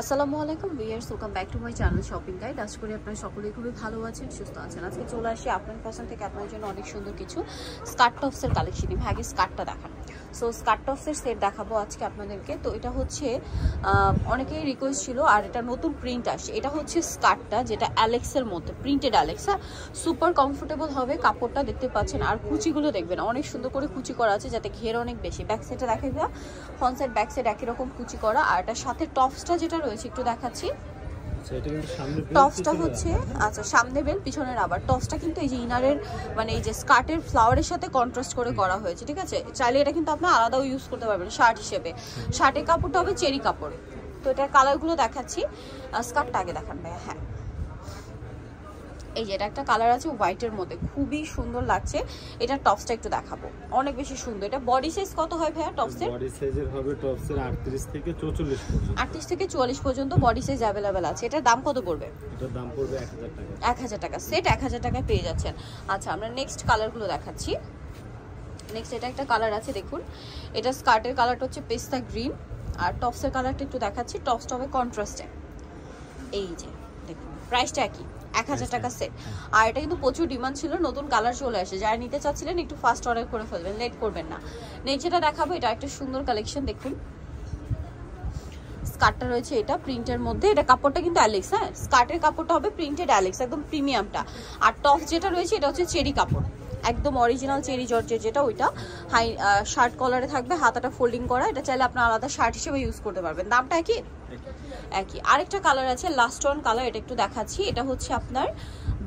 আসসালামু আলাইকুম viewers, welcome back to my channel shopping guide. আশা করি আপনারা সকলেই খুবই ভালো আছেন, সুস্থ আছেন। আজকে চলে আসি আপনার ফ্যাশন থেকে আপনার জন্য অনেক সুন্দর কিছু স্কার্ট টপসের কালেকশন। আগে স্কার্টটা দেখান। সো স্কার্ট টপসের সেট দেখাবো আজকে আপনাদেরকে। তো এটা হচ্ছে অনেকেই রিকোয়েস্ট ছিল, আর এটা নতুন প্রিন্ট আসছে। এটা হচ্ছে স্কার্টটা, যেটা অ্যালেক্সের মধ্যে, প্রিন্টেড অ্যালেক্স। হ্যাঁ, সুপার কমফোর্টেবল হবে কাপড়টা, দেখতে পাচ্ছেন। আর কুচিগুলো দেখবেন অনেক সুন্দর করে কুচি করা আছে, যাতে ঘের অনেক বেশি। ব্যাক সাইডটা দেখা যায়, ফ্রন্ট সাইড ব্যাক সাইড একই রকম কুচি করা। আর এটার সাথে টপসটা যেটা রয়েছে একটু দেখাচ্ছি। টপসটা হচ্ছে আচ্ছা সামনে বেল, পিছনের আবার টপসটা কিন্তু এই যে ইনারের মানে এই যে স্কার্টের ফ্লাওয়ারের সাথে কন্ট্রাস্ট করে করা হয়েছে, ঠিক আছে। চাইলে এটা কিন্তু আপনি আলাদাও ইউজ করতে পারবেন শার্ট হিসেবে। শার্টের কাপড়টা হবে চেরি কাপড়। তো এটার কালারগুলো দেখাচ্ছি। স্কার্টটা আগে দেখান ভাইয়া। হ্যাঁ, এই যে এটা একটা কালার আছে হোয়াইটের মধ্যে, খুবই সুন্দর লাগছে। এটা টপসটা একটু দেখাবো, অনেক বেশি সুন্দর। এটা বডি সাইজ কত হয় ভাইয়া টপসের? বডি সাইজের হবে টপসের 38 থেকে 44 পর্যন্ত। 38 থেকে 44 পর্যন্ত বডি সাইজ अवेलेबल আছে। এটার দাম কত পড়বে? এটার দাম পড়বে 1000 টাকা। 1000 টাকা সেট, 1000 টাকায় পেয়ে যাচ্ছেন। আচ্ছা, আমরা নেক্সট কালারগুলো দেখাচ্ছি। নেক্সট এটা একটা কালার আছে, দেখুন। এটা স্কার্টের কালারটা হচ্ছে পেস্তা গ্রিন, আর টপসের কালারটা একটু দেখাচ্ছি। টপসটা হবে কন্ট্রাস্টে। এই যে দেখুন, প্রাইসটা একই, 1000 টাকা সেট। আর এটা কিন্তু প্রচুর ডিমান্ড ছিল, নতুন কালার চলে আসে। যারা নিতে চাচ্ছিলেন একটু ফাস্ট অর্ডার করে ফেলবেন, লেট করবেন না। নেক্সট এটা দেখাবো, এটা একটা সুন্দর কালেকশন, দেখুন। স্কার্টটা রয়েছে এটা প্রিন্টের মধ্যে। এটা কাপড়টা কিন্তু অ্যালেক্স। হ্যাঁ, স্কার্টের কাপড়টা হবে প্রিন্টেড অ্যালেক্স, একদম প্রিমিয়ামটা। আর টপ যেটা রয়েছে এটা হচ্ছে চেরি কাপড়, একদম অরিজিনাল চেরি জর্জের, যেটা ওইটা হাই শার্ট কলারে থাকবে, হাতাটা ফোল্ডিং করা। এটা চাইলে আপনার আলাদা শার্ট হিসেবে ইউজ করতে পারবেন। দামটা একই একই। আরেকটা কালার আছে লাস্ট ওয়ান কালার, এটা একটু দেখাচ্ছি। এটা হচ্ছে আপনার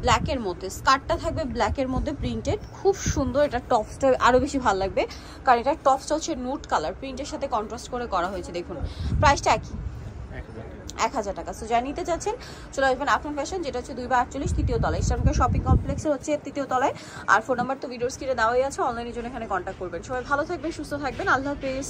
ব্ল্যাকের মধ্যে, স্কার্টটা থাকবে ব্ল্যাকের মধ্যে প্রিন্টেড, খুব সুন্দর। এটা টপসটা আরো বেশি ভালো লাগবে, কারণ এটা টপসটা হচ্ছে নুট কালার, প্রিন্টের সাথে কন্ট্রাস্ট করে করা হয়েছে। দেখুন প্রাইসটা একই, 1000 টাকা। সো যা নিতে চাচ্ছেন চলে আসবেন আফরান ফ্যাশন, যেটা হচ্ছে 2/48 তৃতীয় তলায়, ইসলামকে শপিং কমপ্লেক্সে হচ্ছে তৃতীয় তলায়। আর ফোন নাম্বার তো ভিডিওর স্ক্রিনে দেওয়াই আছে, অনলাইনের জন্য এখানে কন্ট্যাক্ট করবেন। সবাই ভালো থাকবেন, সুস্থ থাকবেন, আল্লাহ হাফেজ।